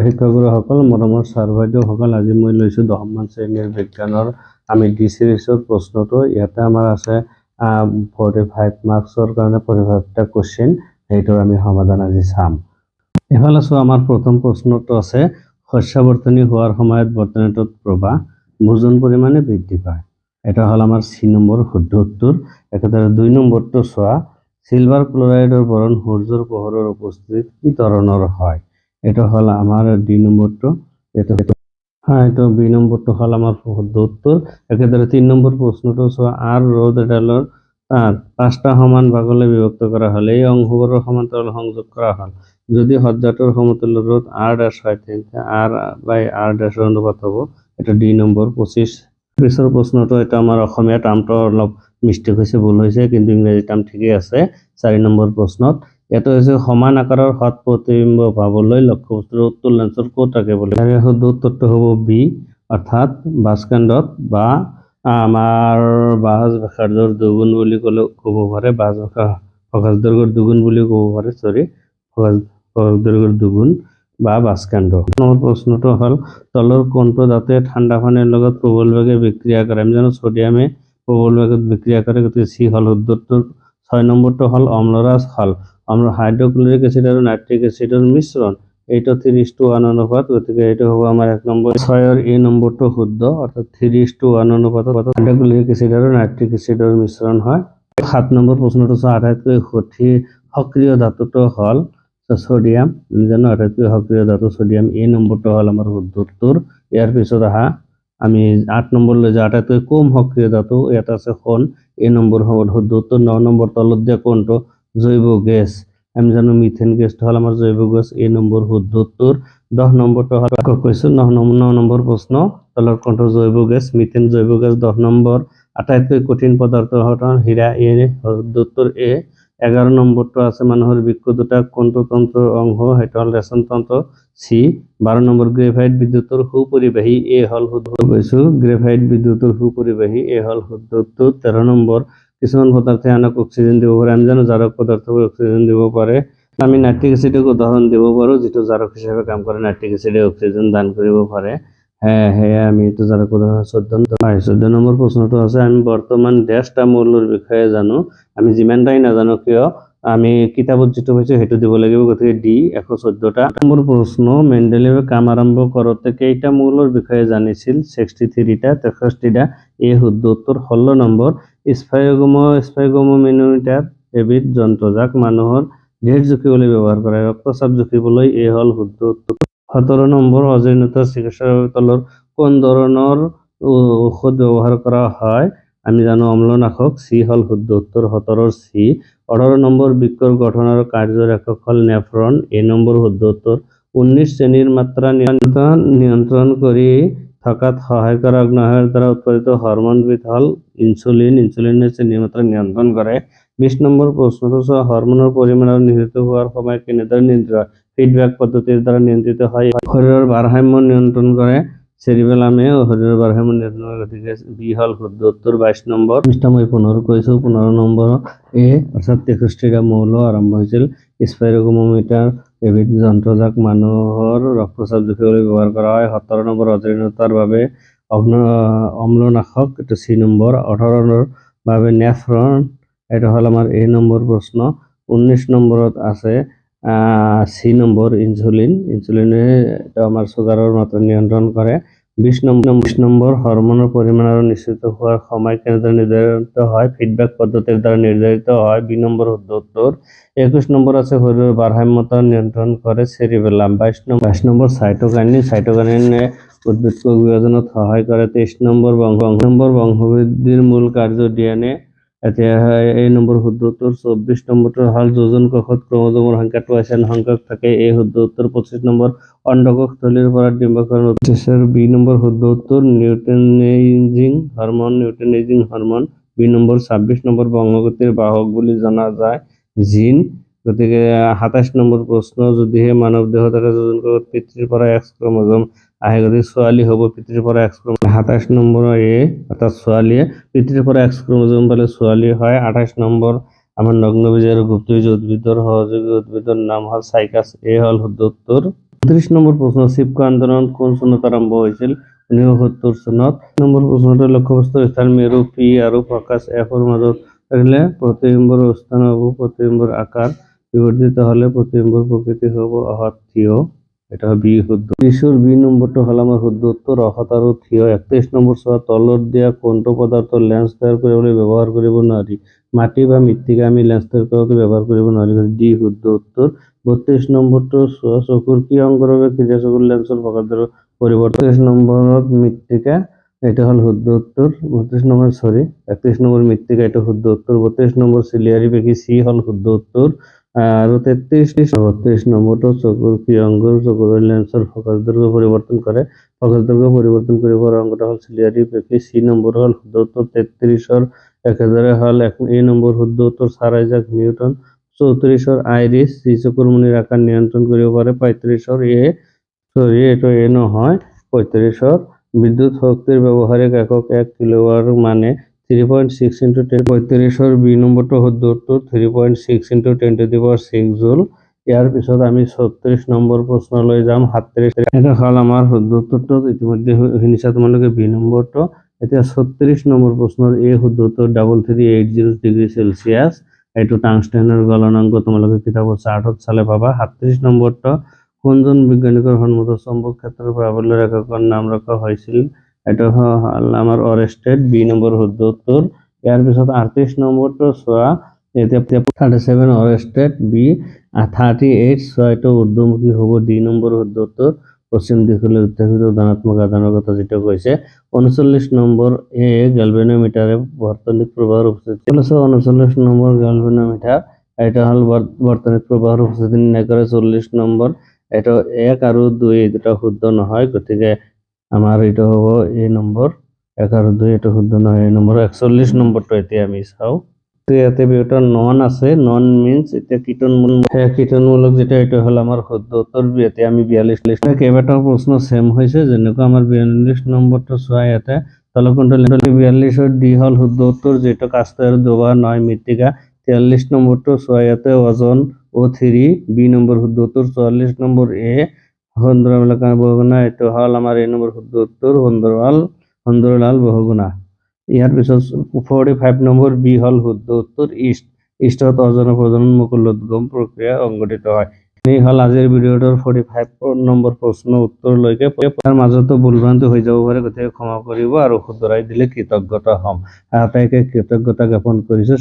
শিক্ষাগুৰুসকল, মৰমৰ ছাৰ বাইদেউসকল, আজি মই লৈছোঁ 10মান শ্ৰেণীৰ বিজ্ঞানৰ আমি ডি চিৰিজৰ প্ৰশ্নটো। ইয়াতে আমাৰ আছে 45 মাৰ্কছৰ কাৰণে 45টা কুৱেশ্যন, সেইটোৰ আমি সমাধান আজি চাম। এইফালে চোৱা, আমাৰ প্ৰথম প্ৰশ্নটো আছে শস্যাৱৰ্তনী হোৱাৰ সময়ত বৰ্তনীটোত প্ৰবাহ মোজন পৰিমাণে বৃদ্ধি পায়। এটা হ'ল আমাৰ চি নম্বৰ শুদ্ধ উত্তৰ। একেদৰে 2 নম্বৰটো চোৱা, চিলভাৰ ক্লৰাইডৰ বৰণ সূৰ্যৰ পোহৰৰ উপস্থিতিত কি ধৰণৰ হয়। এটা হ'ল আমাৰ 2 নম্বৰটো। এইটো 2 নম্বৰটো হ'ল আমাৰ শুদ্ধ উত্তৰ। একেদৰে 3 নম্বৰ প্ৰশ্নটো চোৱা, আৰ ৰড এডালৰ তাৰ 5টা সমান ভাগলৈ বিভক্ত কৰা হ'ল, এই অংশবোৰৰ সমান্তৰাল সংযোগ কৰা হ'ল। যদি সজ্জাটোৰ সমতুল্য ৰড R' হয়, তেন্তে R/R' অনুপাত হ'ব। এটা 2 নম্বৰ 25। পিছৰ প্ৰশ্নটো এটা আমাৰ অসমীয়া টাৰ্মটো অলপ মিষ্টেক হৈছে, ভুল হৈছে, কিন্তু ইংৰাজী টাৰ্ম ঠিকেই আছে। 4 নম্বৰ প্ৰশ্নত এটা হৈছে সমান আকাৰৰ হ্ৰদ প্ৰতিবিম্ব পাবলৈ লক্ষ্যবস্তুৰ উত্তল লেন্সৰ ক'ত ৰাখিব লাগিব। ইয়াৰ শুদ্ধ উত্তৰটো হ'ব বি, অৰ্থাৎ বাছকাণ্ডত, বা আমাৰ বাজ ব্যাসাৰ্ধৰ দুগুণ বুলি ক'ব পাৰে, বাজ ফকাছ দৈৰ্ঘ্যৰ দুগুণ বুলিও ক'ব পাৰে, ফকাছ দৈৰ্ঘ্যৰ দুগুণ বা বাছকাণ্ড। নম্বৰ প্ৰশ্নটো হ'ল তলৰ কোনটো ধাতুৱে ঠাণ্ডা পানীৰ লগত প্ৰবলভাৱে বিক্ৰিয়া কৰে। আমি জানো ছডিয়ামে প্ৰবলভাৱে বিক্ৰিয়া কৰে, গতিকে চি হ'ল শুদ্ধ উত্তৰ। 6 নম্বৰটো হ'ল অম্লৰাজ হ'ল হাইড্ৰক্লৰিক এচিড আৰু নাইট্ৰিক এচিডৰ মিশ্ৰণ। এইটো 3:1 অনুপাত, গতিকে এইটো হ'ব আমাৰ 1 নম্বৰ। 6ৰ এ নম্বৰটো শুদ্ধ, অৰ্থাৎ 3:1 অনুপাতত হাইড্ৰক্লৰিক এচিড আৰু নাইট্ৰিক এচিডৰ মিশ্ৰণ হয়। 7 নম্বৰ প্ৰশ্নটো চোৱা, আটাইতকৈ সক্ৰিয় ধাতুটো হ'ল ছডিয়াম। আমি জানো আটাইতকৈ সক্ৰিয় ধাতু ছডিয়াম। এ নম্বৰটো হ'ল আমাৰ শুদ্ধ উত্তৰ। ইয়াৰ পিছত আমি 8 নম্বৰলৈ যাওঁ, আটাইতকৈ কম সক্ৰিয় ধাতু, ইয়াত আছে সোণ। এ নম্বৰ হ'ব শুদ্ধ উত্তৰ। 9 নম্বৰ তলত দিয়া কোনটো জৈৱ গেছ। আমি জানো মিথেন গেছটো হ'ল আমাৰ জৈৱ গেছ। এ নম্বৰ শুদ্ধ উত্তৰ। 10 নম্বৰটো হ'ল কৈছোঁ 9 নম্বৰ প্ৰশ্ন, তলৰ কোনটো জৈৱ গেছ। মিথেন জৈৱ গেছ। 10 নম্বৰ আটাইতকৈ কঠিন পদাৰ্থ হ'ল হীৰা। এ শুদ্ধ উত্তৰ এ। 11 নম্বৰটো আছে মানুহৰ বৃক্ক দুটা কোনটো তন্ত্ৰৰ অংশ, সেইটো হ'ল ৰেচন তন্ত্ৰ, চি। 12 নম্বৰ গ্ৰেফাইট বিদ্যুতৰ সুপৰিবাহী, এ হ'ল শুদ্ধ কৈছোঁ, গ্ৰেফাইট বিদ্যুতৰ সুপৰিবাহী, এ হ'ল শুদ্ধ উত্তৰ। 13 নম্বৰ কিছুমান পদাৰ্থে আনক অক্সিজেন দিব পাৰে। আমি জানো জাৰক পদাৰ্থবোৰ অক্সিজেন দিব পাৰে। আমি নাইট্ৰিক এচিডক উদাহৰণ দিব পাৰোঁ, যিটো জাৰক হিচাপে কাম কৰে। নাইট্ৰিক এচিডে অক্সিজেন দান কৰিব পাৰে, সেয়ে আমি এইটো জাৰক উদাহৰণ 14 নম্বৰ প্ৰশ্নটো আছে, আমি বৰ্তমান ডেছটা মৌলৰ বিষয়ে জানো। আমি যিমানটাই নাজানো কিয় আমি কিতাপত যিটো পাইছোঁ সেইটো দিব লাগিব, গতিকে ডি 114টা। নম্বৰ প্ৰশ্ন, মেণ্ডেলিয়ে কাম আৰম্ভ কৰোঁতে কেইটা মৌলৰ বিষয়ে জানিছিল। 63টা, 63টা। এ শুদ্ধ উত্তৰ। 16 নম্বৰ স্পাইগোমোমিটাৰ এবিধ যন্ত্ৰ, যাক মানুহৰ দেহ জুখিবলৈ ব্যৱহাৰ কৰে, ৰক্তচাপ জুখিবলৈ। এ হ'ল শুদ্ধ উত্তৰ। 17 নম্বৰ অজীৰ্ণতাৰ চিকিৎসাৰ বাবে তলৰ কোন ধৰণৰ ঔষধ ব্যৱহাৰ কৰা হয়। আমি জানো অম্লনাশক, চি হ'ল শুদ্ধ উত্তৰ। 17ৰ চি। 18 নম্বৰ বৃক্কৰ গঠন আৰু কাৰ্যৰ একক হ'ল নেফ্ৰন। এ নম্বৰ শুদ্ধ উত্তৰ। 19 শ্ৰেণীৰ মাত্ৰা নিয়ন্ত্ৰণ কৰি থকাত সহায় কৰা অগ্নাশয়ৰ দ্বাৰা উৎপাদিত হৰম'নবিধ হ'ল ইনচুলিন। ইনচুলিনে শ্ৰেণীৰ মাত্ৰা নিয়ন্ত্ৰণ কৰে। 20 নম্বৰ প্ৰশ্নটো চোৱা, হৰম'নৰ পৰিমাণ আৰু নিৰ্গত হোৱাৰ সময় কেনেদৰে নিয়ন্ত্ৰিত হয়। ফিডবেক পদ্ধতিৰ দ্বাৰা নিয়ন্ত্ৰিত হয়। শৰীৰৰ ভাৰসাম্য নিয়ন্ত্ৰণ কৰে চেৰিবেলামে, শৰীৰৰ ভাৰসাম্য নিয়ন্ত্ৰণ কৰে, গতিকে বি হ'ল শুদ্ধ উত্তৰ। 22 নম্বৰ মই পুনৰ কৈছোঁ, 15 নম্বৰ এ, অৰ্থাৎ 63টা মৌল আৰম্ভ হৈছিল স্পাইগোমোমিটাৰ এবিধ যন্ত্ৰ, যাক মানুহৰ ৰক্তচাপ জুখিবলৈ ব্যৱহাৰ কৰা হয়। 17 নম্বৰ অজীৰ্ণতাৰ বাবে অম্লনাশক, এইটো চি নম্বৰ। 18ৰ বাবে নেফ্ৰন, এইটো হ'ল আমাৰ এ নম্বৰ প্ৰশ্ন। 19 নম্বৰত আছে চি নম্বৰ ইনচুলিন। ইনচুলিনে আমাৰ চুগাৰৰ মাত্ৰা নিয়ন্ত্ৰণ কৰে। 20 নম্বৰ হৰম'নৰ পৰিমাণ আৰু নিশ্চিত হোৱাৰ সময় কেনেদৰে নিৰ্ধাৰিত হয়। ফিডবেক পদ্ধতিৰ দ্বাৰা নিৰ্ধাৰিত হয়। 2 নম্বৰ শুদ্ধ উত্তৰ। 21 নম্বৰ আছে শৰীৰৰ ভাৰসাম্যতা নিয়ন্ত্ৰণ কৰে চেৰিবেলাম। 22 নম্বৰ চাইটোকাইনিন। চাইটোকাইনিনে উদ্ভিদ কোষ বিভাজনত সহায় কৰে। 23 নম্বৰ বংশবৃদ্ধিৰ মূল কাৰ্য ডিএনএ। এতিয়া এই নম্বৰ শুদ্ধ উত্তৰ। 24 নম্বৰটো হ'ল যোজন কোষত ক্ৰম'জমৰ সংখ্যা twice n সংখ্যক থাকে। এই শুদ্ধ উত্তৰ। 25 নম্বৰ অণ্ডকোষ থলিৰ পৰা ডিম্বাশয়ৰ বি নম্বৰ শুদ্ধ উত্তৰ। Luteinizing hormone. B number. 26 number বংশগতিৰ বাহক বুলি জনা যায় জিন। গতিকে 27 নম্বৰ প্ৰশ্ন, যদিহে মানৱ দেহত এটা যোজন কোষত পিতৃৰ পৰা X ক্ৰম'জম আহে, গতিকে ছোৱালী হ'ব পিতৃৰ পৰা X ক্ৰম'জম। 27 নম্বৰ এ, অৰ্থাৎ ছোৱালীয়ে পিতৃৰ পৰা X ক্ৰম'জম পালে ছোৱালী হয়। 28 নম্বৰ আমাৰ নগ্নবীজী আৰু গুপ্তবীজী উদ্ভিদৰ সহযোগী উদ্ভিদৰ নাম হ'ল চাইকাছ। এ হ'ল শুদ্ধ উত্তৰ। 30 নম্বৰ প্ৰশ্ন শিৱক আন্দোলন কোন চনত আৰম্ভ হৈছিল 1970 চনত। নম্বৰ প্ৰশ্নটো লক্ষ্যবস্তুৰ স্থান মেৰু পি আৰু ফকাছ এফৰ মাজত থাকিলে প্ৰতিবিম্বৰ স্থান হ'ব প্ৰতিবিম্বৰ আকাৰ বিবৰ্ধিত হলে প্ৰতিবিম্বৰ প্ৰকৃতি হ'ব অহত থিয়। এটা বি শুদ্ধ। 30 বি নম্বৰটো হ'ল আমাৰ শুদ্ধ উত্তৰ অহত আৰু থিয়। 31 নম্বৰ চোৱা তলত দিয়া কোনটো পদাৰ্থ লেন্স তৈয়াৰ কৰিবলৈ ব্যৱহাৰ কৰিব নোৱাৰি। মাটি বা মৃত্তিকা আমি লেন্স তৈয়াৰ কৰোঁতে ব্যৱহাৰ কৰিব নোৱাৰি। ডি শুদ্ধ উত্তৰ। 32 নম্বৰটো চোৱা চকুৰ কি অংগৰ বাবে ক্ৰিয়া চকুৰ লেন্সৰ প্ৰকাৰৰ পৰিৱৰ্তন। 33 নম্বৰত মৃত্তিকা এটা হ'ল শুদ্ধ উত্তৰ। 32 নম্বৰ 31 নম্বৰ মৃত্তিকা এটা শুদ্ধ উত্তৰ। 32 নম্বৰ চিলিয়াৰী পেশী চি হ'ল শুদ্ধ উত্তৰ। আৰু 33 নম্বৰটো চকুৰ কি অংগৰ চকুৰ লেন্সৰ ফকাছ দৈৰ্ঘ্য পৰিৱৰ্তন কৰে। ফকাছ দৈৰ্ঘ্য পৰিৱৰ্তন কৰিব পৰা অংগটো হ'ল চিলিয়াৰী পেশী চি নম্বৰ হ'ল শুদ্ধ উত্তৰ। 33ৰ একেদৰে হ'ল এই নম্বৰ শুদ্ধ উত্তৰ ছাৰ আইজাক নিউটন। 34ৰ আইৰিছ যি চকুৰ মণিৰ আকাৰ নিয়ন্ত্ৰণ কৰিব পাৰে। 35ৰ এইটো এ নহয়। 35ৰ বিদ্যুৎ শক্তিৰ ব্যৱহাৰিক একক 1 কিলোৱাট মানে 3.6 × 10। 35ৰ বি নম্বৰটো শুদ্ধ উত্তৰ 3.6 × 10⁶ জুল। ইয়াৰ পিছত আমি 36 নম্বৰ প্ৰশ্নলৈ যাম। 37 এটা হ'ল আমাৰ শুদ্ধ উত্তৰটো ইতিমধ্যে শুনিছা তোমালোকে বি নম্বৰটো। এতিয়া 36 নম্বৰ প্ৰশ্নৰ এই শুদ্ধ উত্তৰ 3380 ডিগ্ৰী চেলচিয়াছ। এইটো টাংষ্টেনৰ গলনাংক তোমালোকে কিতাপৰ চাৰ্টত চালে পাবা। 37 নম্বৰটো কোনজন বিজ্ঞানিকৰ সন্মুখত চৌম্বক ক্ষেত্ৰৰ প্ৰাবল্যৰ এককৰ নাম ৰখা হৈছিল। এইটো হ'ল আমাৰ অৰেষ্টেড বি নম্বৰ শুদ্ধ উত্তৰ। ইয়াৰ পিছত 38 নম্বৰটো চোৱা এতিয়া 37 অৰেষ্টেড বি। 38 চোৱা এইটো ঊৰ্ধ্বমুখী হ'ব ডি নম্বৰ শুদ্ধ উত্তৰ। পশ্চিম দিশলৈ উত্থাপিত ধনাত্মক আধানৰ কথা যিটো কৈছে। 39 নম্বৰ এ গেলভেনোমিটাৰে বৰ্তনীত প্ৰবাহৰ উপস্থিতি। 39 নম্বৰ গেলভেনোমিটাৰ এটা হ'ল বৰ্তনীত প্ৰবাহৰ উপস্থিতি নিৰ্ণয় কৰে। 40 নম্বৰ এইটো 1 আৰু 2 এই দুটা শুদ্ধ নহয়, গতিকে আমাৰ এইটো হ'ব এ নম্বৰ। 1 আৰু 2 এইটো শুদ্ধ নহয় এই নম্বৰ। 41 নম্বৰটো এতিয়া আমি চাওঁ। ইয়াতে এটা নন আছে। নন মিন্স এতিয়া কীটনমূলক যেটা এটা হ'ল আমাৰ শুদ্ধ উত্তৰ। এতিয়া আমি 42 কেইবাটাও প্ৰশ্ন সেম হৈছে, যেনেকুৱা আমাৰ 42 নম্বৰটো চোৱা ইয়াতে তলকণ্ঠৰ 42ৰ ডি হ'ল শুদ্ধ উত্তৰ যিটো কাষ্ঠৰ ব্যৱহাৰ নহয় মৃত্তিকা। 43 নম্বৰটো চোৱা ইয়াতে ওজন O3 বি নম্বৰ শুদ্ধ উত্তৰ। 44 নম্বৰ এ সুন্দৰলাল বহুগুণা এইটো হ'ল আমাৰ এই নম্বৰ শুদ্ধ উত্তৰ সুন্দৰলাল বহুগুণা। ইয়াৰ পিছত 45 নম্বৰ বি হ'ল শুদ্ধ উত্তৰ ইষ্টত অজন প্ৰজনন মুকুল উদ্গম প্ৰক্ৰিয়া সংঘটিত হয়। এই হ'ল আজিৰ ভিডিঅ'টোৰ 45 নম্বৰ প্ৰশ্ন উত্তৰলৈকে। তাৰ মাজতো ভুলভ্ৰান্তি হৈ যাব পাৰে, গতিকে ক্ষমা কৰিব আৰু শুধৰাই দিলে কৃতজ্ঞতা হ'ম। আটাইকে কৃতজ্ঞতা জ্ঞাপন কৰিছোঁ।